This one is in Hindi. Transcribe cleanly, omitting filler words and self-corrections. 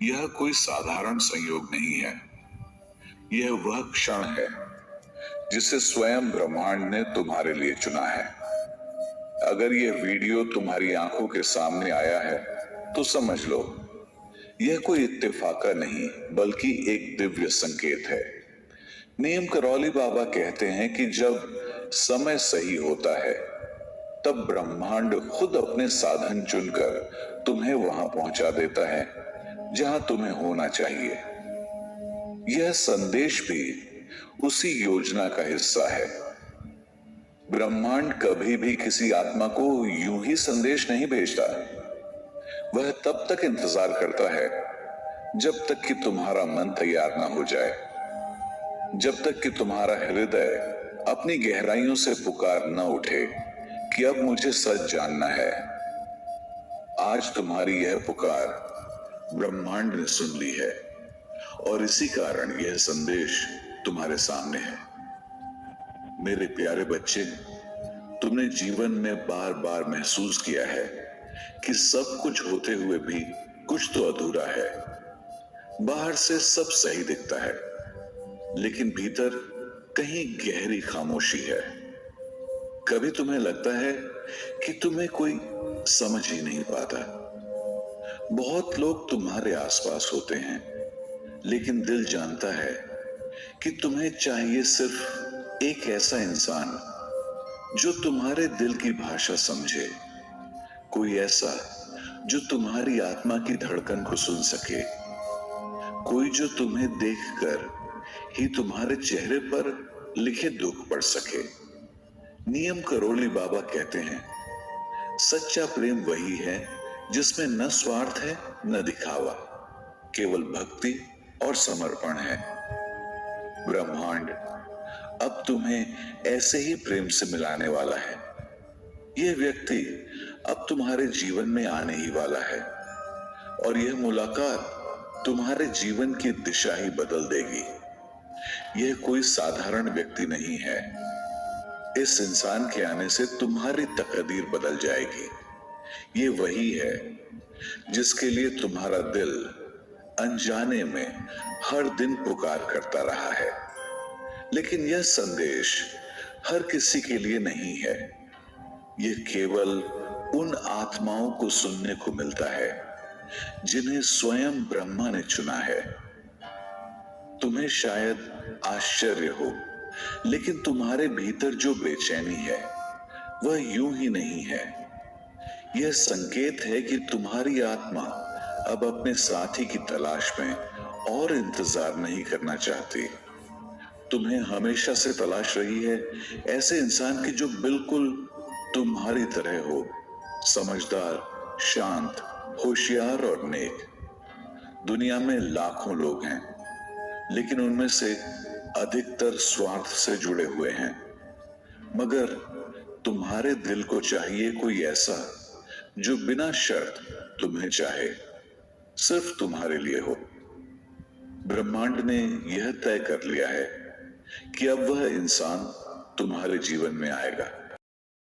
यह कोई साधारण संयोग नहीं है। यह वह क्षण है जिसे स्वयं ब्रह्मांड ने तुम्हारे लिए चुना है। अगर यह वीडियो तुम्हारी आंखों के सामने आया है तो समझ लो, यह कोई इत्तेफाका नहीं बल्कि एक दिव्य संकेत है। नीम करौली बाबा कहते हैं कि जब समय सही होता है तब ब्रह्मांड खुद अपने साधन चुनकर तुम्हें वहां पहुंचा देता है जहां तुम्हें होना चाहिए। यह संदेश भी उसी योजना का हिस्सा है। ब्रह्मांड कभी भी किसी आत्मा को यूं ही संदेश नहीं भेजता। वह तब तक इंतजार करता है जब तक कि तुम्हारा मन तैयार ना हो जाए, जब तक कि तुम्हारा हृदय अपनी गहराइयों से पुकार न उठे कि अब मुझे सच जानना है। आज तुम्हारी यह पुकार ब्रह्मांड ने सुन ली है और इसी कारण यह संदेश तुम्हारे सामने है। मेरे प्यारे बच्चे, तुमने जीवन में बार बार महसूस किया है कि सब कुछ होते हुए भी कुछ तो अधूरा है। बाहर से सब सही दिखता है, लेकिन भीतर कहीं गहरी खामोशी है। कभी तुम्हें लगता है कि तुम्हें कोई समझ ही नहीं पाता। बहुत लोग तुम्हारे आसपास होते हैं, लेकिन दिल जानता है कि तुम्हें चाहिए सिर्फ एक ऐसा इंसान जो तुम्हारे दिल की भाषा समझे, कोई ऐसा जो तुम्हारी आत्मा की धड़कन को सुन सके, कोई जो तुम्हें देखकर ही तुम्हारे चेहरे पर लिखे दुख पढ़ सके। नीम करौली बाबा कहते हैं, सच्चा प्रेम वही है जिसमें न स्वार्थ है न दिखावा, केवल भक्ति और समर्पण है। ब्रह्मांड अब तुम्हें ऐसे ही प्रेम से मिलाने वाला है। यह व्यक्ति अब तुम्हारे जीवन में आने ही वाला है और यह मुलाकात तुम्हारे जीवन की दिशा ही बदल देगी। यह कोई साधारण व्यक्ति नहीं है। इस इंसान के आने से तुम्हारी तकदीर बदल जाएगी। ये वही है जिसके लिए तुम्हारा दिल अनजाने में हर दिन पुकार करता रहा है। लेकिन यह संदेश हर किसी के लिए नहीं है। यह केवल उन आत्माओं को सुनने को मिलता है जिन्हें स्वयं ब्रह्मा ने चुना है। तुम्हें शायद आश्चर्य हो, लेकिन तुम्हारे भीतर जो बेचैनी है वह यूं ही नहीं है। यह संकेत है कि तुम्हारी आत्मा अब अपने साथी की तलाश में और इंतजार नहीं करना चाहती। तुम्हें हमेशा से तलाश रही है ऐसे इंसान की जो बिल्कुल तुम्हारी तरह हो, समझदार, शांत, होशियार और नेक। दुनिया में लाखों लोग हैं, लेकिन उनमें से अधिकतर स्वार्थ से जुड़े हुए हैं। मगर तुम्हारे दिल को चाहिए कोई ऐसा जो बिना शर्त तुम्हें चाहे, सिर्फ तुम्हारे लिए हो। ब्रह्मांड ने यह तय कर लिया है कि अब वह इंसान तुम्हारे जीवन में आएगा।